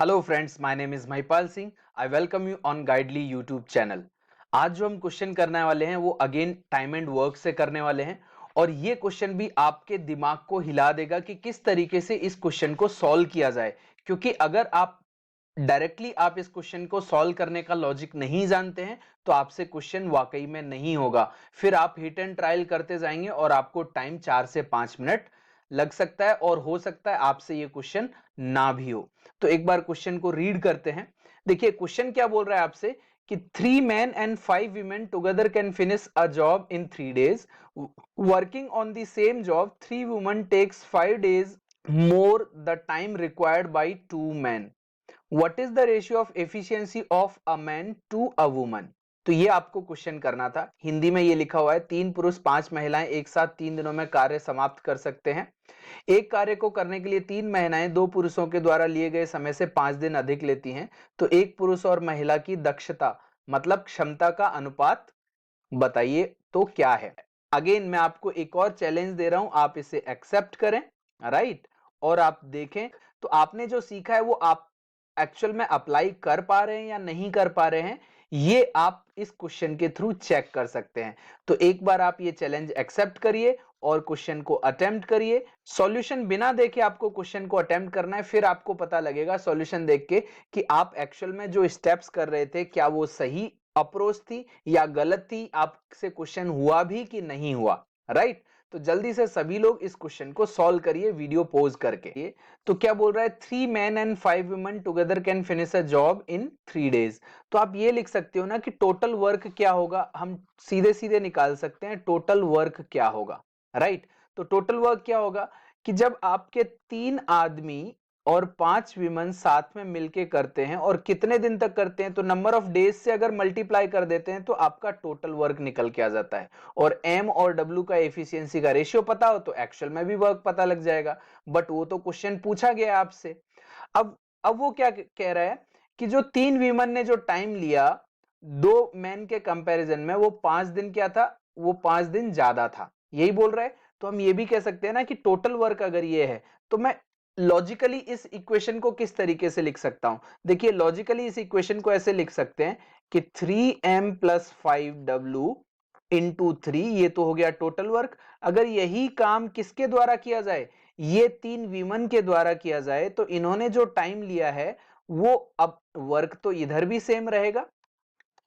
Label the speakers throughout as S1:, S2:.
S1: Hello friends, my name is Mahipal Singh. I welcome you on गाइडली YouTube channel. आज जो हम question करने वाले हैं वो अगेन टाइम एंड वर्क से करने वाले हैं और ये क्वेश्चन भी आपके दिमाग को हिला देगा कि किस तरीके से इस क्वेश्चन को सॉल्व किया जाए। क्योंकि अगर आप डायरेक्टली आप इस क्वेश्चन को सॉल्व करने का लॉजिक नहीं जानते हैं तो आपसे क्वेश्चन वाकई में नहीं होगा। फिर आप हिट एंड ट्रायल करते जाएंगे और आपको टाइम 4 से 5 मिनट लग सकता है और हो सकता है आपसे ये क्वेश्चन ना भी हो। तो एक बार क्वेश्चन को रीड करते हैं। देखिए क्वेश्चन क्या बोल रहा है आपसे कि 3 men and 5 women together can finish a job in 3 days. Working on the same job, 3 women takes 5 days more the time required by 2 men. What is the ratio of efficiency of a man to a woman? तो ये आपको question करना था। हिंदी में ये लिखा हुआ है 3 पुरुष 5 महिलाएं एक साथ 3 दिनों में कार्य समाप्त कर सकते हैं। एक कार्य को करने के लिए 3 महिलाएं 2 पुरुषों के द्वारा लिए गए समय से 5 दिन अधिक लेती हैं, तो एक पुरुष और महिला की दक्षता मतलब क्षमता का अनुपात बताइए तो क्या है। अगेन मैं आपको एक और चैलेंज दे रहा हूं, आप इसे एक्सेप्ट करें, राइट। और आप देखें तो आपने जो सीखा है वो आप एक्चुअल में अप्लाई कर पा रहे हैं या नहीं कर पा रहे हैं, ये आप इस क्वेश्चन के थ्रू चेक कर सकते हैं। तो एक बार आप ये चैलेंज एक्सेप्ट करिए और क्वेश्चन को अटेम्प्ट करिए। सॉल्यूशन बिना देखे आपको क्वेश्चन को अटेम्प्ट करना है, फिर आपको पता लगेगा सॉल्यूशन देख के कि आप एक्चुअल में जो स्टेप्स कर रहे थे क्या वो सही अप्रोच थी या गलत थी, आपसे क्वेश्चन हुआ भी कि नहीं हुआ, राइट। तो जल्दी से सभी लोग इस क्वेश्चन को सॉल्व करिए वीडियो पॉज करके। तो क्या बोल रहा है 3 men and 5 women together can finish a job in 3 days। तो आप ये लिख सकते हो ना कि टोटल वर्क क्या होगा, हम सीधे सीधे निकाल सकते हैं टोटल वर्क क्या होगा, राइट। तो टोटल वर्क क्या होगा कि जब आपके 3 आदमी और 5 विमन साथ में मिलके करते हैं और कितने दिन तक करते हैं, तो नंबर ऑफ डेज से अगर मल्टीप्लाई कर देते हैं तो आपका टोटल वर्क निकल के आ जाता है। और एम और डब्ल्यू का एफिशिएंसी का रेशियो पता हो तो एक्चुअल में भी वर्क पता लग जाएगा। बट वो तो क्वेश्चन पूछा गया आपसे। अब वो क्या कह रहा है कि जो 3 विमन ने जो टाइम लिया 2 मैन के कंपैरिजन में, वो 5 दिन क्या था, वो 5 दिन ज्यादा था, यही बोल रहा है। तो हम ये भी कह सकते हैं ना कि टोटल वर्क अगर ये है तो मैं लॉजिकली इस इक्वेशन को किस तरीके से लिख सकता हूं। देखिए लॉजिकली इस इक्वेशन को ऐसे लिख सकते हैं कि 3m+5w इंटू 3, ये तो हो गया टोटल वर्क। अगर यही काम किसके द्वारा किया जाए, ये 3 विमन के द्वारा किया जाए, तो इन्होंने जो टाइम लिया है वो अब वर्क तो इधर भी सेम रहेगा,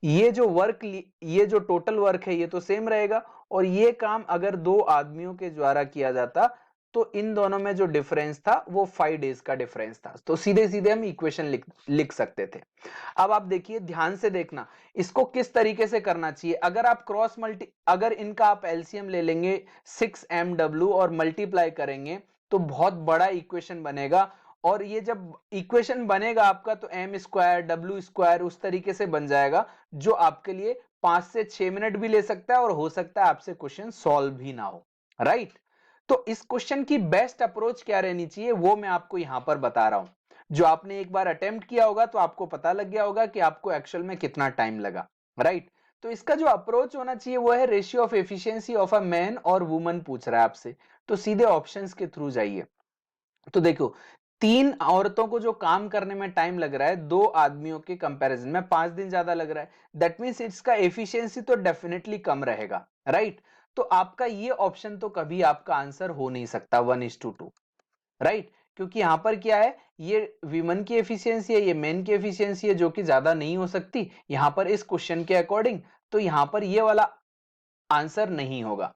S1: ये जो टोटल वर्क है ये तो सेम रहेगा। और ये काम अगर 2 आदमियों के द्वारा किया जाता तो इन दोनों में जो डिफरेंस था वो 5 डेज का डिफरेंस था। तो सीधे सीधे हम इक्वेशन लिख सकते थे। अब आप देखिए, ध्यान से देखना इसको किस तरीके से करना चाहिए। अगर इनका आप एलसीएम ले लेंगे 6mw और मल्टीप्लाई करेंगे तो बहुत बड़ा इक्वेशन बनेगा। और ये जब इक्वेशन बनेगा आपका तो m²w² उस तरीके से बन जाएगा जो आपके लिए 5 से 6 मिनट भी ले सकता है और हो सकता है आपसे क्वेश्चन सॉल्व भी ना हो, राइट। तो इस क्वेश्चन की बेस्ट अप्रोच क्या रहनी चाहिए वो मैं आपको यहां पर बता रहा हूं। जो आपने एक बार अटेम्प्ट किया होगा तो आपको पता लग गया होगा कि आपको एक्चुअल में कितना टाइम लगा, राइट। तो इसका जो अप्रोच होना चाहिए वो है ratio of efficiency of a man और वुमन पूछ रहा है आपसे, तो सीधे ऑप्शंस के थ्रू जाइए। तो देखो 3 औरतों को जो काम करने में टाइम लग रहा है 2 आदमियों के कंपैरिजन में 5 दिन ज्यादा लग रहा है, दैट मींस इसका एफिशिएंसी तो डेफिनेटली कम रहेगा, राइट। तो आपका ये ऑप्शन तो कभी आपका आंसर हो नहीं सकता 1:2, राइट। क्योंकि यहां पर क्या है, ये विमेन की एफिशिएंसी है, ये मेन की एफिशिएंसी है जो कि ज्यादा नहीं हो सकती यहां पर इस क्वेश्चन के अकॉर्डिंग। तो यहां पर ये वाला आंसर नहीं होगा।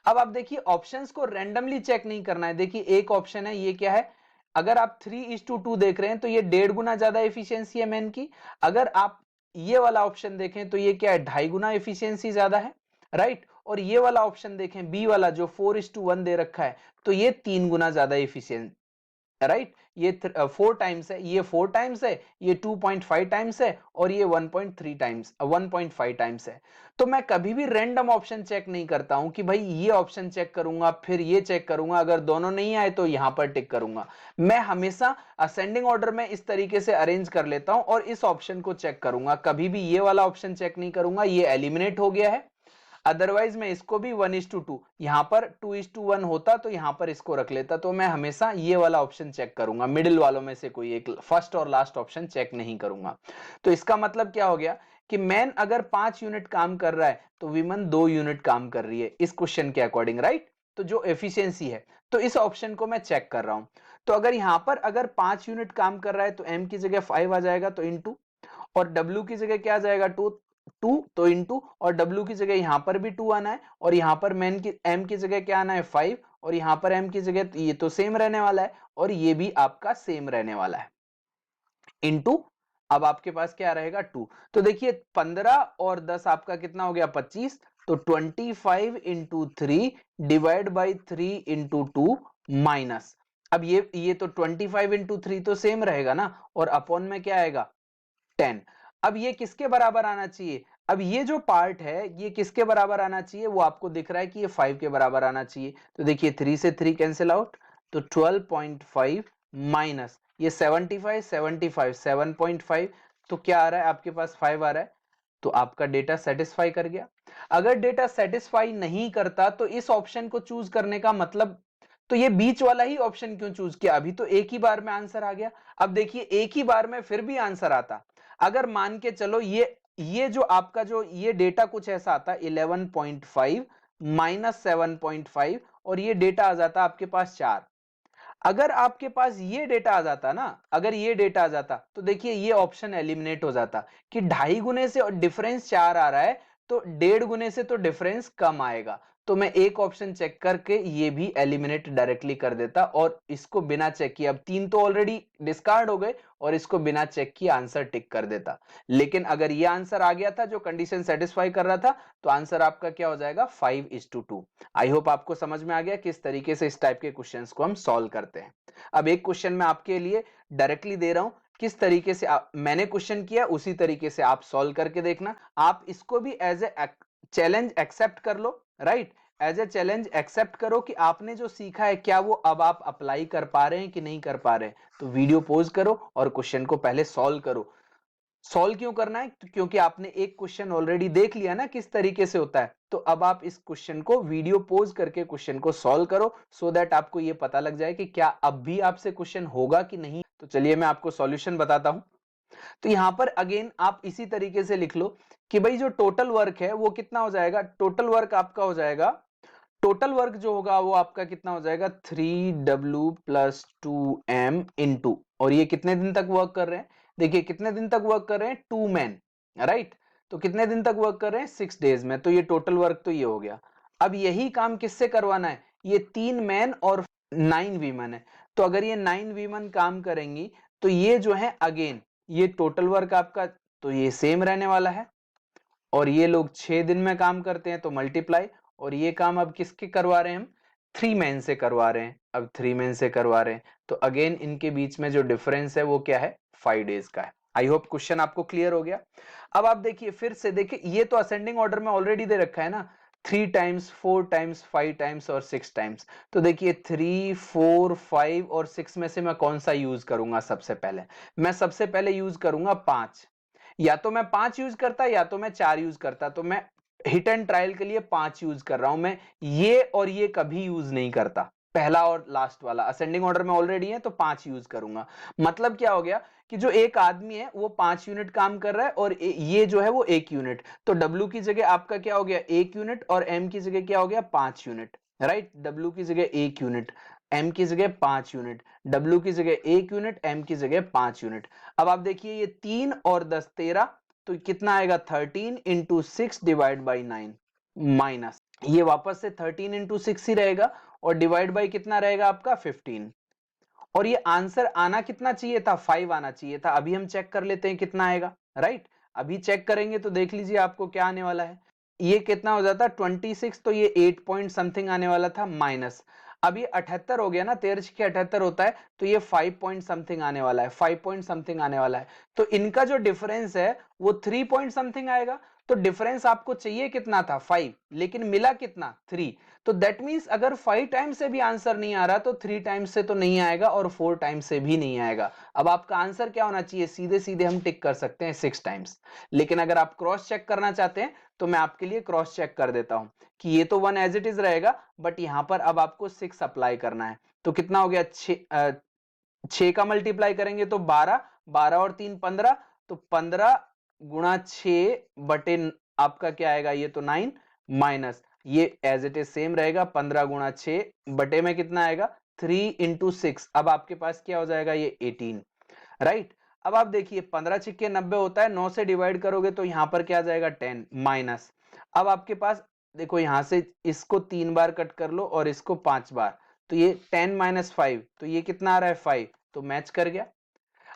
S1: अब आप देखिए ऑप्शंस को रैंडमली चेक नहीं करना है। देखिए एक ऑप्शन है, ये क्या है, अगर आप 3:2 देख रहे हैं तो ये 1.5 गुना ज्यादा एफिशिएंसी है मैन की। अगर आप ये वाला ऑप्शन देखें तो ये क्या है, 2.5 गुना एफिशिएंसी ज्यादा है, राइट। और ये वाला ऑप्शन देखें बी वाला जो 4:1 दे रखा है तो ये 3 गुना ज्यादा एफिशिएंट, राइट। ये 4 टाइम्स है, ये 4 टाइम्स है, ये 2.5 टाइम्स है और ये 1.5 टाइम्स है। तो मैं कभी भी रैंडम ऑप्शन चेक नहीं करता हूं कि भाई ये ऑप्शन चेक करूंगा फिर ये चेक करूंगा, अगर दोनों नहीं आए तो यहां पर टिक करूंगा। मैं हमेशा असेंडिंग ऑर्डर में इस तरीके से अरेंज कर लेता हूं और इस ऑप्शन को चेक करूंगा, कभी भी ये वाला ऑप्शन चेक नहीं करूंगा, ये एलिमिनेट हो गया है। अदरवाइज मैं इसको भी 1:2, यहाँ पर 2:1 होता तो यहाँ पर इसको रख लेता। तो मैं हमेशा ये वाला ऑप्शन चेक करूंगा, मिडिल वालों में से कोई एक, फर्स्ट और लास्ट ऑप्शन चेक नहीं करूंगा। तो इसका मतलब क्या हो गया कि मैन अगर 5 यूनिट काम कर रहा है तो विमन 2 यूनिट काम कर रही है इस क्वेश्चन के अकॉर्डिंग, राइट। तो जो एफिशिएंसी है, तो इस ऑप्शन को मैं चेक कर रहा हूं। तो अगर यहां पर अगर 5 यूनिट काम कर रहा है तो एम की जगह 5 आ जाएगा, तो इनटू, और डब्ल्यू की जगह क्या आ जाएगा, 2 तो इनटू, और डब्ल्यू की जगह यहां पर भी 2 आना है, और यहां पर मैन की एम की जगह क्या आना है, 5, और यहां पर एम की जगह ये तो सेम रहने वाला है, और ये भी आपका सेम रहने वाला है, इनटू, अब आपके पास क्या रहेगा 2। तो देखिए 15 और 10 आपका कितना हो गया, 25। तो 25 into 3 divide by 3 into 2 minus, अब ये तो 25 इंटू 3 तो सेम रहेगा ना, और अपॉन में क्या आएगा 10। अब ये किसके बराबर आना चाहिए, अब ये जो पार्ट है ये किसके बराबर आना चाहिए, वो आपको दिख रहा है कि ये 5 के बराबर आना चाहिए। तो देखिए 3 से 3 कैंसिल आउट, तो 12.5 माइनस ये 75, 75, 7.5, तो क्या आ रहा है आपके पास, 5 आ रहा है। तो आपका डेटा सेटिस्फाई कर गया। अगर डेटा सेटिस्फाई नहीं करता तो इस ऑप्शन को चूज करने का मतलब, तो ये बीच वाला ही ऑप्शन क्यों चूज किया, अभी तो एक ही बार में आंसर आ गया। अब देखिए एक ही बार में फिर भी आंसर आता, अगर मान के चलो ये जो आपका जो ये डेटा कुछ ऐसा आता 11.5 माइनस 7.5, और ये डेटा आ जाता आपके पास 4। अगर आपके पास ये डेटा आ जाता ना, अगर ये डेटा आ जाता तो देखिए ये ऑप्शन एलिमिनेट हो जाता कि 2.5 गुने से डिफरेंस 4 आ रहा है, तो 1.5 गुने से तो डिफरेंस कम आएगा। तो मैं एक ऑप्शन चेक करके ये भी एलिमिनेट डायरेक्टली कर देता, और इसको बिना चेक किए, अब 3 तो ऑलरेडी डिस्कार्ड हो गए, और इसको बिना चेक किए आंसर टिक कर देता। लेकिन अगर ये आंसर आ गया था जो कंडीशन सेटिस्फाई कर रहा था, तो आंसर आपका क्या हो जाएगा, 5:2। आई होप आपको समझ में आ गया किस तरीके से इस टाइप के क्वेश्चंस को हम सॉल्व करते हैं। अब एक क्वेश्चन मैं आपके लिए डायरेक्टली दे रहा हूं, किस तरीके से मैंने क्वेश्चन किया उसी तरीके से आप सॉल्व करके देखना। आप इसको भी एज ए चैलेंज एक्सेप्ट कर लो, right. As a challenge accept करो कि आपने जो सीखा है क्या वो अब आप अप्लाई कर पा रहे हैं कि नहीं कर पा रहे हैं। तो वीडियो पॉज करो और क्वेश्चन को पहले सॉल्व करो। सॉल्व क्यों करना है, क्योंकि आपने एक क्वेश्चन ऑलरेडी देख लिया ना किस तरीके से होता है। तो अब आप इस क्वेश्चन को वीडियो पॉज करके क्वेश्चन को सॉल्व करो, सो दैट आपको ये पता लग जाए कि क्या अब भी आपसे क्वेश्चन होगा कि नहीं। तो चलिए मैं आपको सॉल्यूशन बताता हूं। तो यहां पर अगेन आप इसी तरीके से लिख लो कि भाई जो टोटल वर्क है वो कितना हो जाएगा, टोटल वर्क आपका हो जाएगा, टोटल वर्क जो होगा वो आपका कितना हो जाएगा, 3W प्लस 2M इंटू, और ये कितने दिन तक वर्क कर रहे हैं, देखिए कितने दिन तक वर्क कर रहे हैं, 2 मैन, राइट। तो कितने दिन तक वर्क कर रहे हैं, 6 डेज में। तो ये टोटल वर्क तो ये हो गया। अब यही काम किससे करवाना है, ये 3 मैन और 9 वीमन है। तो अगर ये 9 वीमन काम करेंगी तो ये जो है अगेन ये टोटल वर्क आपका तो ये सेम रहने वाला है, और ये लोग 6 दिन में काम करते हैं तो मल्टीप्लाई, और ये काम अब किसके करवा रहे हैं हम, 3 मैन से करवा रहे हैं, अब 3 मैन से करवा रहे हैं। तो अगेन इनके बीच में जो डिफरेंस है वो क्या है, 5 डेज का है। आई होप क्वेश्चन आपको क्लियर हो गया। अब आप देखिए फिर से, देखिए ये तो असेंडिंग ऑर्डर में ऑलरेडी दे रखा है ना, 3 टाइम्स, 4 टाइम्स, 5 टाइम्स और 6 टाइम्स। तो देखिए 3, 4, 5 और 6 में से मैं कौन सा यूज करूंगा, सबसे पहले मैं सबसे पहले यूज करूंगा 5। या तो मैं 5 यूज करता या तो मैं 4 यूज करता। तो मैं हिट एंड ट्रायल के लिए 5 यूज कर रहा हूं। मैं ये और ये कभी यूज नहीं करता, पहला और लास्ट वाला असेंडिंग ऑर्डर में ऑलरेडी है तो 5 यूज करूंगा। मतलब क्या हो गया कि जो एक आदमी है वो 5 यूनिट काम कर रहा है, और ये जो है वो 1 यूनिट। तो W की जगह आपका क्या हो गया, 1 यूनिट, और M की जगह क्या हो गया, 5 यूनिट, राइट। W की जगह 1 यूनिट, M की जगह 5 यूनिट, W की जगह 1 यूनिट, M की जगह 5 यूनिट। अब आप देखिए ये 3 और 10 13, तो कितना आएगा, 13 इंटू 6 डिवाइड बाई 9 माइनस, ये वापस से 13 इंटू 6 ही रहेगा, और डिवाइड बाई कितना रहेगा आपका 15। और ये आंसर आना कितना चाहिए था, 5 आना चाहिए था। अभी हम चेक कर लेते हैं कितना आएगा, राइट। अभी चेक करेंगे तो देख लीजिए आपको क्या आने वाला है। ये कितना हो जाता 26, तो ये 8 पॉइंट समथिंग आने वाला था माइनस। अब ये 78 हो गया ना, 13 के 78 होता है, तो ये 5 पॉइंट समथिंग आने वाला है, 5 पॉइंट समथिंग आने वाला है। तो इनका जो डिफरेंस है वो 3 पॉइंट समथिंग आएगा। तो डिफरेंस आपको चाहिए कितना था 5, लेकिन मिला कितना 3। तो दैट मींस अगर 5 टाइम्स से भी आंसर नहीं आ रहा तो 3 टाइम्स से तो नहीं आएगा और 4 टाइम्स से भी नहीं आएगा। अब आपका आंसर क्या होना चाहिए, सीधे सीधे हम टिक कर सकते हैं 6 टाइम्स। लेकिन अगर आप क्रॉस चेक करना चाहते हैं तो मैं आपके लिए क्रॉस चेक कर देता हूं कि ये तो 1 एज इट इज रहेगा, बट यहां पर अब आपको 6 अप्लाई करना है। तो कितना हो गया, 6 का मल्टीप्लाई करेंगे तो 12, 12 और 3 15, तो 15 गुणा 6 बटे आपका क्या आएगा, ये तो 9 माइनस ये एज इट इज सेम रहेगा, 15 गुणा 6 बटे में कितना आएगा 3 इंटू 6। अब आपके पास क्या हो जाएगा, ये 18, राइट। अब आप देखिए 15 छिक्के 90 होता है, 9 से डिवाइड करोगे तो यहां पर क्या जाएगा 10 माइनस। अब आपके पास देखो यहां से इसको 3 बार कट कर लो और इसको 5 बार, तो ये 10 माइनस 5, तो ये कितना आ रहा है 5, तो मैच कर गया।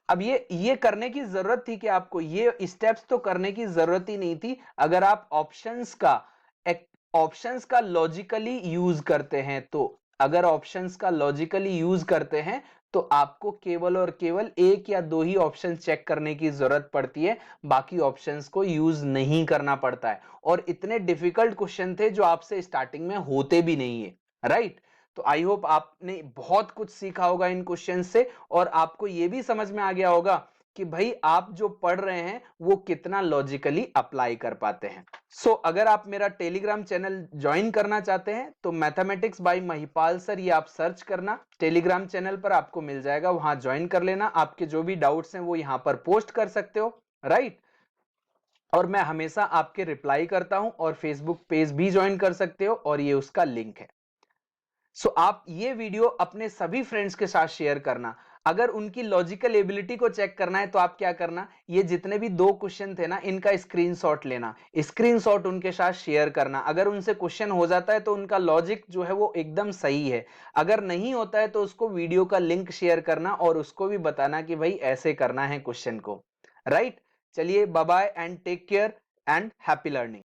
S1: अब ये करने की जरूरत थी कि आपको ये स्टेप्स तो करने की जरूरत ही नहीं थी अगर आप ऑप्शंस का लॉजिकली यूज करते हैं। तो अगर ऑप्शंस का लॉजिकली यूज करते हैं तो आपको केवल और केवल एक या दो ही ऑप्शन चेक करने की जरूरत पड़ती है, बाकी ऑप्शंस को यूज नहीं करना पड़ता है। और इतने डिफिकल्ट क्वेश्चन थे जो आपसे स्टार्टिंग में होते भी नहीं है, राइट। तो आई होप आपने बहुत कुछ सीखा होगा इन क्वेश्चन से, और आपको यह भी समझ में आ गया होगा कि भाई आप जो पढ़ रहे हैं वो कितना लॉजिकली अप्लाई कर पाते हैं। सो अगर आप मेरा टेलीग्राम चैनल ज्वाइन करना चाहते हैं तो मैथमेटिक्स बाय महिपाल सर ये आप सर्च करना, टेलीग्राम चैनल पर आपको मिल जाएगा, वहां ज्वाइन कर लेना। आपके जो भी डाउट्स हैं वो यहां पर पोस्ट कर सकते हो, राइट। और मैं हमेशा आपके रिप्लाई करता हूं, और फेसबुक पेज भी ज्वाइन कर सकते हो और ये उसका लिंक है। सो आप ये वीडियो अपने सभी फ्रेंड्स के साथ शेयर करना। अगर उनकी लॉजिकल एबिलिटी को चेक करना है तो आप क्या करना, ये जितने भी 2 क्वेश्चन थे ना इनका स्क्रीनशॉट लेना, स्क्रीनशॉट उनके साथ शेयर करना। अगर उनसे क्वेश्चन हो जाता है तो उनका लॉजिक जो है वो एकदम सही है, अगर नहीं होता है तो उसको वीडियो का लिंक शेयर करना और उसको भी बताना कि भाई ऐसे करना है क्वेश्चन को, राइट। चलिए bye bye and take care and happy learning.